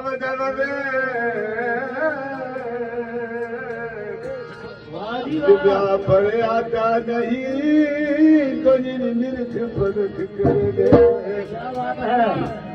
सावधान रे दिव्या बड़े आता नहीं तो निर्थ परख कर दे। क्या बात है।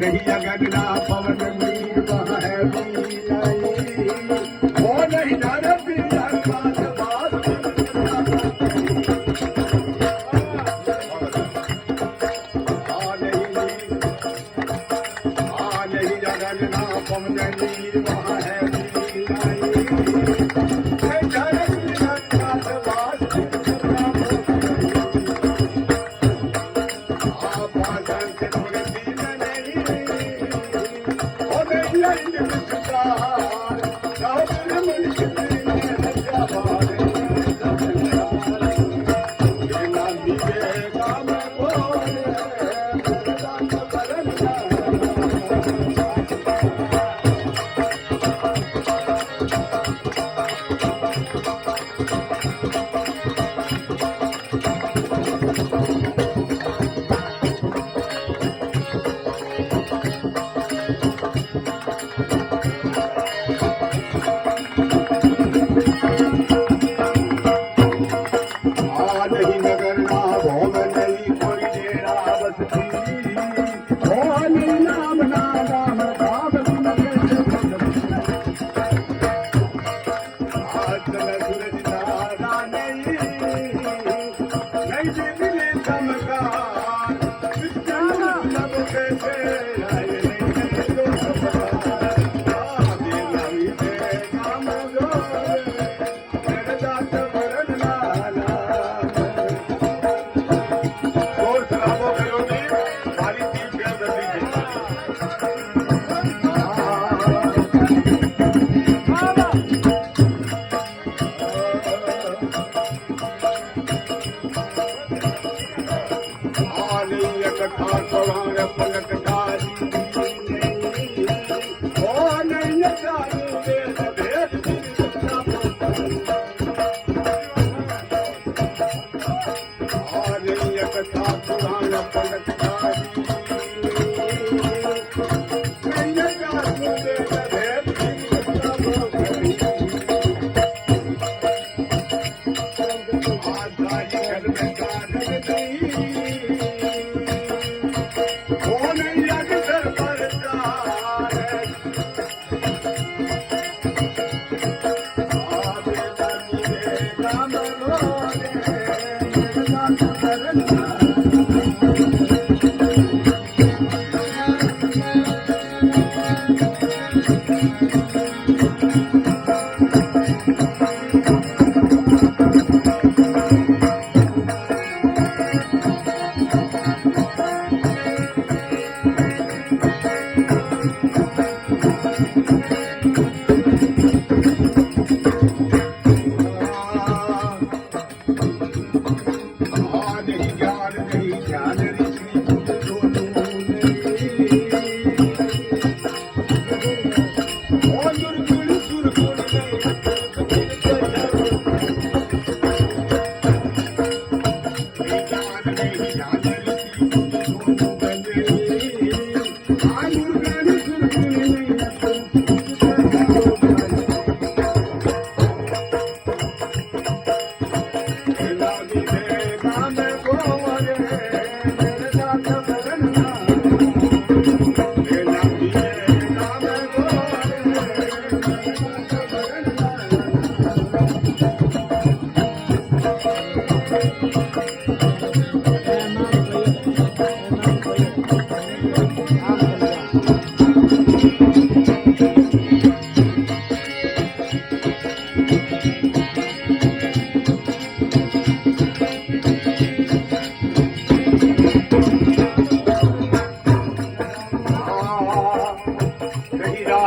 नहीं जगन्ना पवन मीर वहाँ है वो नहीं जाना नहीं जगन्ना पवन मीर वहाँ है Oh,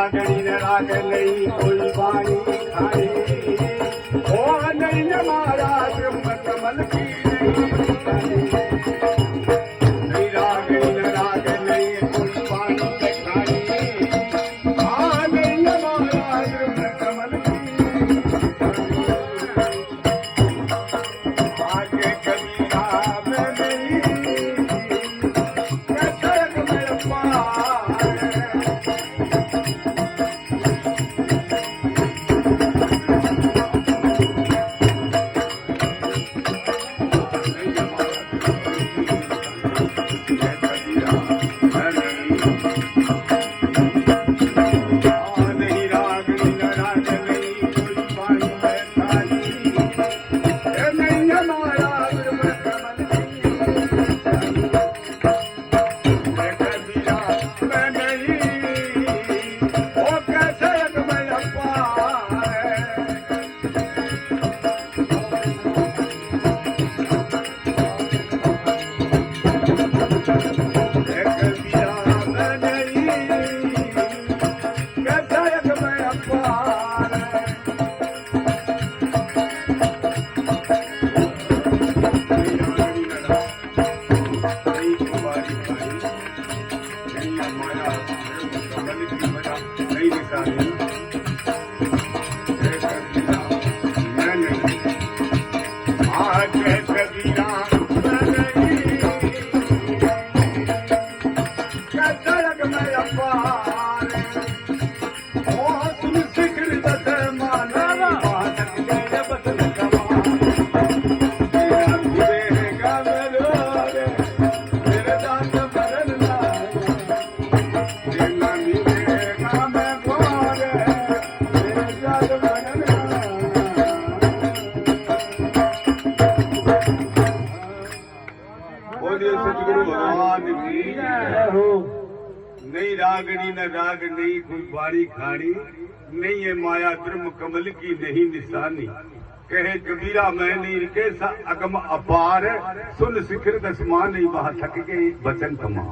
रागणी न राग नहीं कोई बाणी खानी ओ नहीं न मारा ब्रह्म कमल की नहीं रागणी न राग नहीं कोई बाणी खानी आ नहीं न मारा ब्रह्म कमल की आगे कबीरा में नहीं कसरत में पार नहीं रागणी न राग नहीं कोई बाड़ी खानी नहीं ये माया ब्रह्म कमल की नहीं निशानी कहे कबीरा मैं नहीं कैसा अगम अपार सुन शिखर दसमान नहीं वहां थक के एक वचन कमा